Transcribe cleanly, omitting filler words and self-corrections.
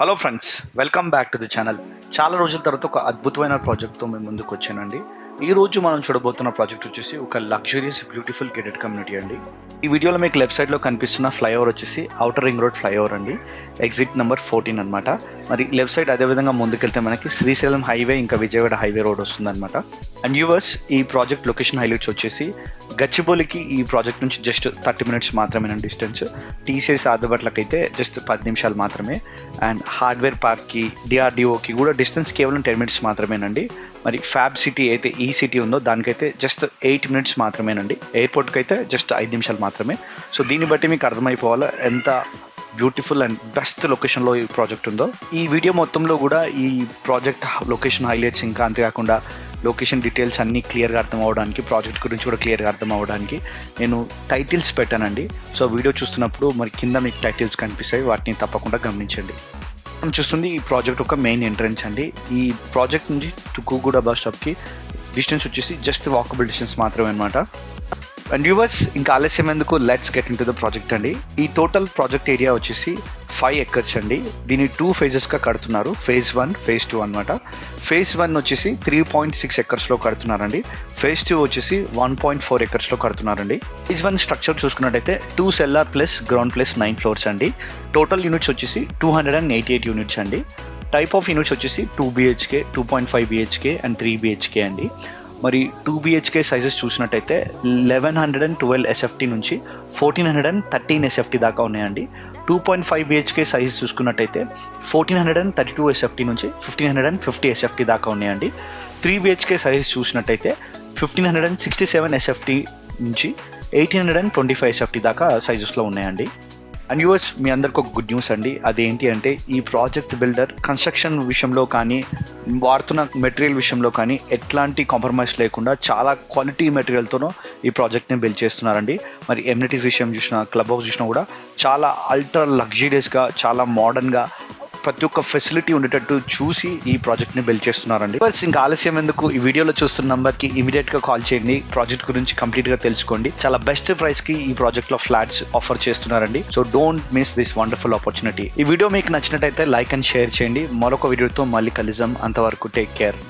Hello friends, welcome back to the channel. చాలా రోజుల తర్వాత ఒక అద్భుతమైన ప్రాజెక్ట్తో మేము ముందుకు వచ్చానండి. ఈ రోజు మనం చూడబోతున్న ప్రాజెక్ట్ వచ్చేసి ఒక లగ్జరియస్ బ్యూటిఫుల్ గేటెడ్ కమ్యూనిటీ అండి. ఈ వీడియోలో మీకు లెఫ్ట్ సైడ్లో కనిపిస్తున్న ఫ్లైఓవర్ వచ్చేసి ఔటర్ రింగ్ రోడ్ ఫ్లైఓవర్ అండి. ఎగ్జిట్ నెంబర్ 14 అనమాట. మరి లెఫ్ట్ సైడ్ అదేవిధంగా ముందుకెళ్తే మనకి శ్రీశైలం హైవే ఇంకా విజయవాడ హైవే రోడ్ వస్తుందన్నమాట. అండ్ వ్యూవర్స్, ఈ ప్రాజెక్ట్ లొకేషన్ హైలైట్స్ వచ్చేసి గచ్చిబౌలికి ఈ ప్రాజెక్ట్ నుంచి జస్ట్ 30 minutes మాత్రమేనండి డిస్టెన్స్. టీసీఎస్ ఆదిబట్లకి అయితే జస్ట్ 10 నిమిషాలు మాత్రమే. అండ్ హార్డ్వేర్ పార్క్కి, డిఆర్డిఓకి కూడా డిస్టెన్స్ కేవలం 10 minutes మాత్రమేనండి. మరి ఫ్యాబ్ సిటీ అయితే ఈ సిటీ ఉందో దానికైతే జస్ట్ 8 minutes మాత్రమేనండి. ఎయిర్పోర్ట్కి అయితే జస్ట్ 5 నిమిషాలు మాత్రమే. సో దీన్ని బట్టి మీకు అర్థమైపోవాలి ఎంత బ్యూటిఫుల్ అండ్ బెస్ట్ లొకేషన్లో ఈ ప్రాజెక్ట్ ఉందో. ఈ వీడియో మొత్తంలో కూడా ఈ ప్రాజెక్ట్ లొకేషన్ హైలైట్స్ ఇంకా అంతేకాకుండా లొకేషన్ డీటెయిల్స్ అన్నీ క్లియర్గా అర్థం అవ్వడానికి, ప్రాజెక్ట్ గురించి కూడా క్లియర్గా అర్థం అవ్వడానికి నేను టైటిల్స్ పెట్టానండి. సో వీడియో చూస్తున్నప్పుడు మరి కింద మీకు టైటిల్స్ కనిపిస్తాయి, వాటిని తప్పకుండా గమనించండి. మనం చూస్తుంది ఈ ప్రాజెక్ట్ ఒక మెయిన్ ఎంట్రన్స్ అండి. ఈ ప్రాజెక్ట్ నుంచి తుక్కుగూడ బస్ స్టాప్కి డిస్టెన్స్ వచ్చేసి జస్ట్ వాకబుల్ డిస్టెన్స్ మాత్రమే అనమాట. అండ్ వ్యూవర్స్, ఇంకా ఆలస్యం ఎందుకు, let's get in to the project అండి. ఈ టోటల్ ప్రాజెక్ట్ ఏరియా వచ్చేసి 5 acres అండి. దీన్ని 2 phases కడుతున్నారు. phase 1, phase 2 అనమాట. phase 1 వచ్చేసి 3.6 acres కడుతున్నారండి. phase 2 వచ్చేసి 1.4 acres కడుతున్నారండి. phase 1 స్ట్రక్చర్ చూసుకున్నట్టయితే 2 cellar plus ground plus 9 floors అండి. టోటల్ యూనిట్స్ వచ్చేసి 288 యూనిట్స్ అండి. టైప్ ఆఫ్ యూనిట్స్ వచ్చేసి 2 BHK, 2.5 BHK అండ్ 3 BHK అండి. మరి 2 BHK సైజెస్ చూసినట్టయితే 1112 SFT నుంచి 1413 SFT దాకా ఉన్నాయండి. 2.5 BHK సైజ్ చూసుకున్నట్టయితే 1432 SFT నుంచి 1550 SFT దాకా ఉన్నాయండి. 3 BHK సైజ్ చూసినట్టయితే 1567 SFT నుంచి 1825 SFT దాకా సైజెస్లో ఉన్నాయండి. అండ్ వ్యూవర్స్, మీ అందరికి ఒక గుడ్ న్యూస్ అండి. అదేంటి అంటే ఈ ప్రాజెక్ట్ బిల్డర్ కన్స్ట్రక్షన్ విషయంలో కానీ, వాడుతున్న మెటీరియల్ విషయంలో కానీ ఎట్లాంటి కాంప్రమైజ్ లేకుండా చాలా క్వాలిటీ మెటీరియల్తోనూ ఈ ప్రాజెక్ట్ని బిల్డ్ చేస్తున్నారండి. మరి ఎమ్యూనిటీస్ విషయం చూసినా, క్లబ్ హౌస్ చూసినా కూడా చాలా అల్ట్రా లగ్జరియస్గా, చాలా మోడర్న్గా ప్రతి ఒక్క ఫెసిలిటీ ఉండేటట్టు చూసి ఈ ప్రాజెక్ట్ని బిల్డ్ చేస్తున్నారండి. ఇంకా ఆలస్యం ఎందుకు, ఈ వీడియోలో చూస్తున్న నెంబర్కి ఇమీడియట్గా కాల్ చేయండి. ప్రాజెక్ట్ గురించి కంప్లీట్గా తెలుసుకోండి. చాలా బెస్ట్ ప్రైస్కి ఈ ప్రాజెక్ట్లో ఫ్లాట్స్ ఆఫర్ చేస్తున్నారండి. So don't miss this wonderful opportunity. ఈ వీడియో మీకు నచ్చినట్టయితే లైక్ అండ్ షేర్ చేయండి. మరొక వీడియోతో మళ్ళీ కలుద్దాం. అంతవరకు టేక్ కేర్.